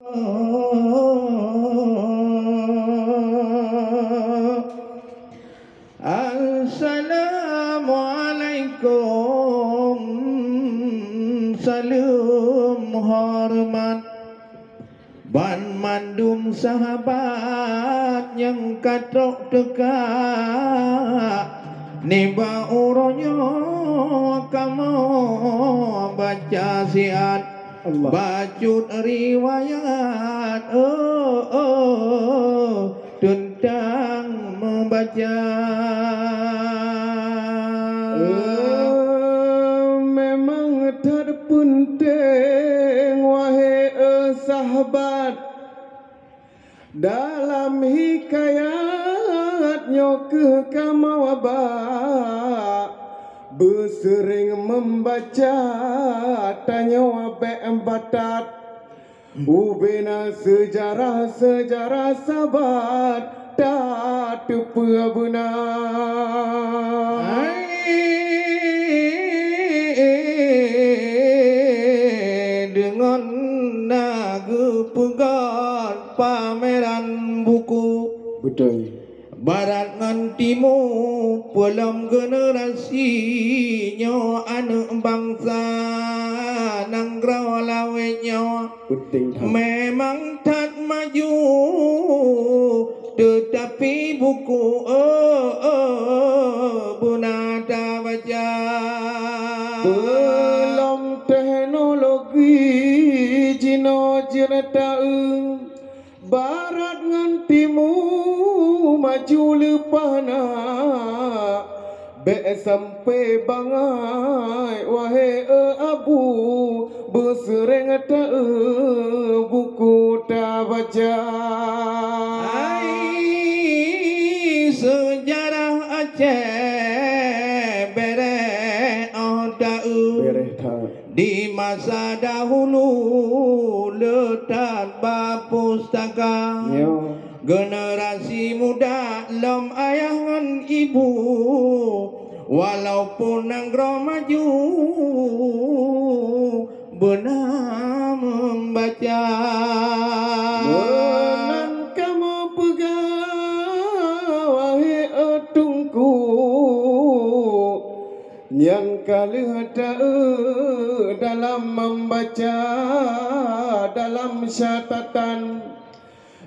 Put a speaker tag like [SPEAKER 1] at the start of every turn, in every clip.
[SPEAKER 1] Assalamualaikum, salam hormat ban mandum sahabat yang katok teka niba uronyo kamu baca siat bacut riwayat tentang membaca
[SPEAKER 2] memang terpenting wahai sahabat dalam hikayatnya ke kamawabak bersering membaca tanya wabek embatat ubena sejarah-sejarah sahabat tak terpebenar.
[SPEAKER 1] Dengan nagu pegat pameran buku
[SPEAKER 2] betul
[SPEAKER 1] barat ngan timur pelam generasinya anak bangsa nanggrau lawenya memang tak maju tetapi buku bunada baca
[SPEAKER 2] belum teknologi jino jerata barat ngan timur maju lepana be sampai bangai wahai abu bersering ta buku ta baca
[SPEAKER 1] sejarah Aceh bereh di masa dahulu letak pustaka generasi muda lom ayah ngan ibu walaupun nangro maju benar membaca
[SPEAKER 2] benar kamu pegang wahai tungku yang kali ada dalam membaca dalam catatan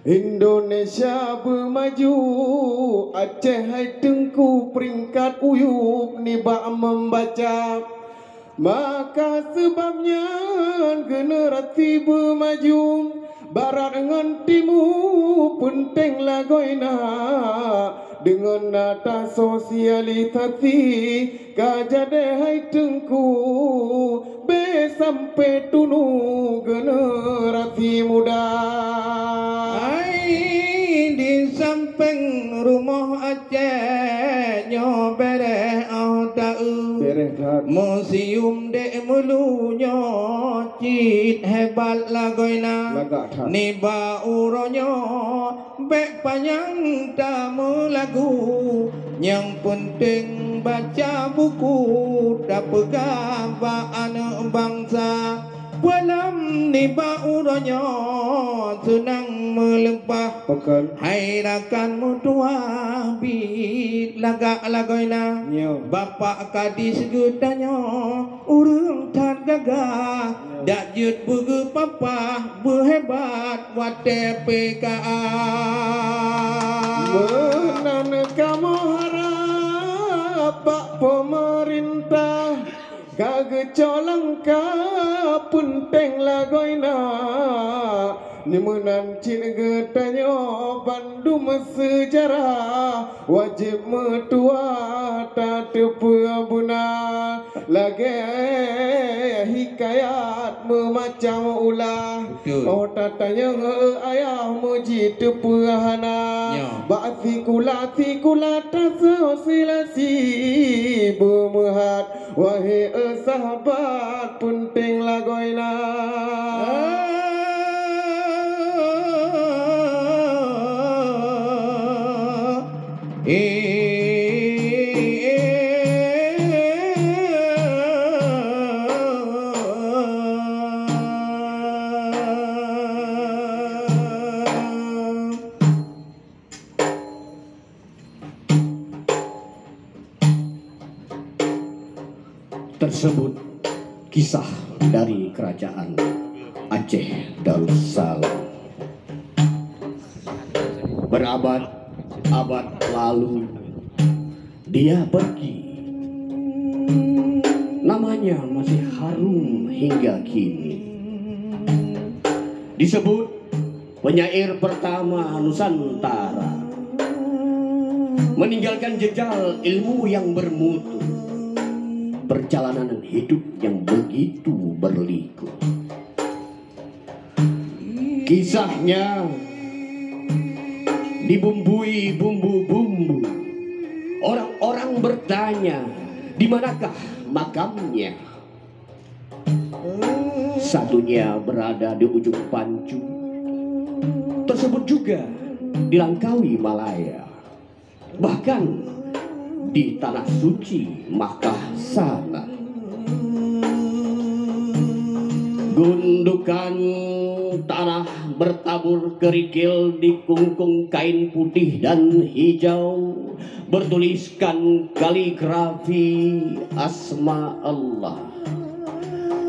[SPEAKER 2] Indonesia bermaju Aceh hai tengku peringkat uyup nibak membaca maka sebabnya generasi bermaju barat dengan timur penting lagoina dengan data sosialisasi kajade hai tengku be sampai tunu generasi muda
[SPEAKER 1] di samping rumah Aceh nyo bereh museum dek melunya cit hebat lagoina niba uronyo bek panjang tamu lagu yang penting baca buku tak pegang anak bangsa Walam niba uronyo senang melempah hai rakan mutua bi lagak lagoina bapak kadis gedanyo urung tak gagah dak jut buge papa berhebat wate PKA
[SPEAKER 2] menan kamu harap pak pemerintah Gagecolong ka punteng lagoina Nimunan cin getanyo Bandung sejarah Wajib metua tak terpebuna Lagi hikayat memacam ulah Oh tatanya ayah muji terpehana Ba'asi kula tasosilasi Bermuhat Wahai sahabat penting lagoina
[SPEAKER 3] tersebut kisah dari kerajaan Aceh Darussalam. Berabad-abad lalu dia pergi. Namanya masih harum hingga kini. Disebut penyair pertama Nusantara. Meninggalkan jejak ilmu yang bermutu. Perjalanan hidup yang begitu berliku. Kisahnya dibumbui bumbu-bumbu. Orang-orang bertanya, di manakah makamnya? Satunya berada di ujung Pancu. Tersebut juga di Langkawi Malaya. Bahkan di tanah suci Makkah sana. Gundukan tanah bertabur kerikil di kungkung kain putih dan hijau, bertuliskan kaligrafi asma Allah.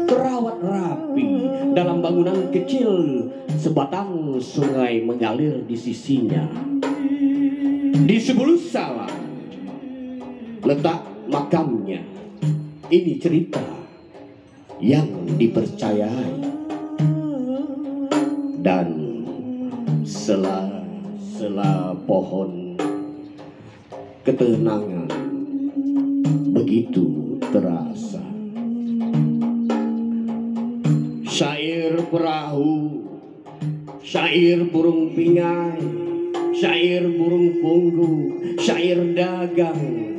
[SPEAKER 3] Terawat rapi dalam bangunan kecil, sebatang sungai mengalir di sisinya. Di Sebulu Salam letak makamnya. Ini cerita yang dipercayai. Dan sela-sela pohon ketenangan begitu terasa. Syair perahu, syair burung pingai, syair burung punggu, syair dagang.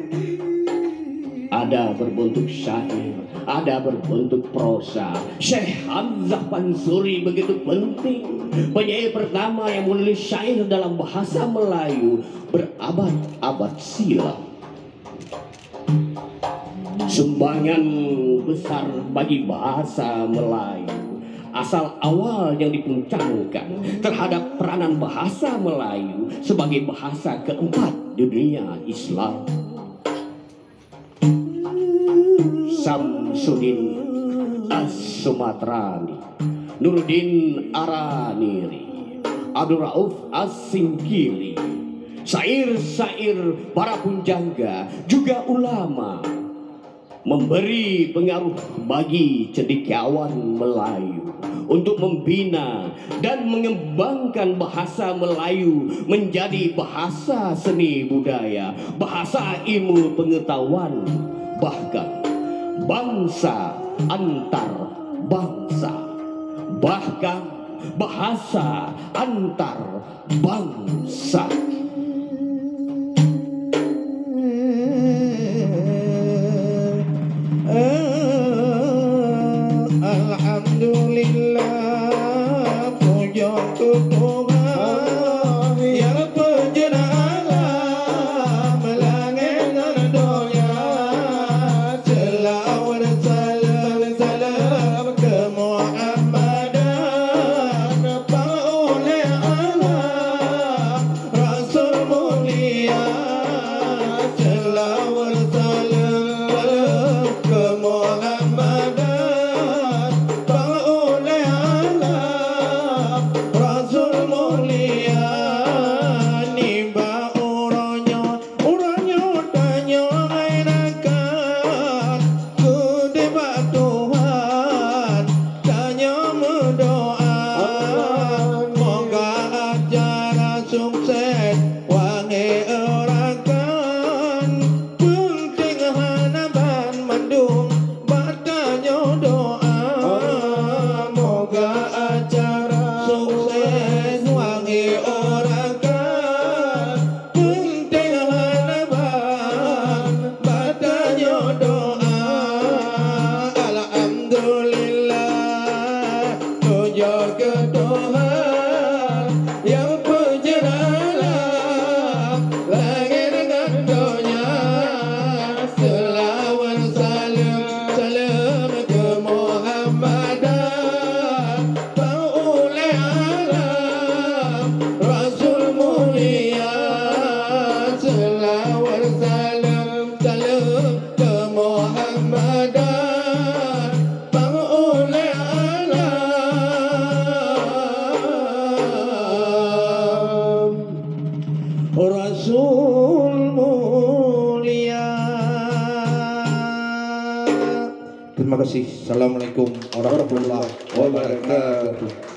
[SPEAKER 3] Ada berbentuk syair, ada berbentuk prosa. Syekh Hamzah Pansuri begitu penting, penyair pertama yang menulis syair dalam bahasa Melayu berabad-abad silam. Sumbangan besar bagi bahasa Melayu. Asal awal yang dipuncangkan terhadap peranan bahasa Melayu sebagai bahasa keempat di dunia Islam. Samsudin As-Sumatrani, Nuruddin Araniri, Abdul Rauf As-Singkili, syair-syair para punjangga juga ulama memberi pengaruh bagi cendekiawan Melayu untuk membina dan mengembangkan bahasa Melayu menjadi bahasa seni budaya, bahasa ilmu pengetahuan, bahkan bangsa antar bangsa, bahkan bahasa antar bangsa.
[SPEAKER 1] Alhamdulillah, puja Tuhan yang penjana alam langit dan dunia. Selawat salam ke Muhammadan, oleh Allah Rasul mulia. Selawat salam ke Muhammadan, oleh Allah Rasul mulia. Terima kasih. Assalamualaikum warahmatullahi wabarakatuh.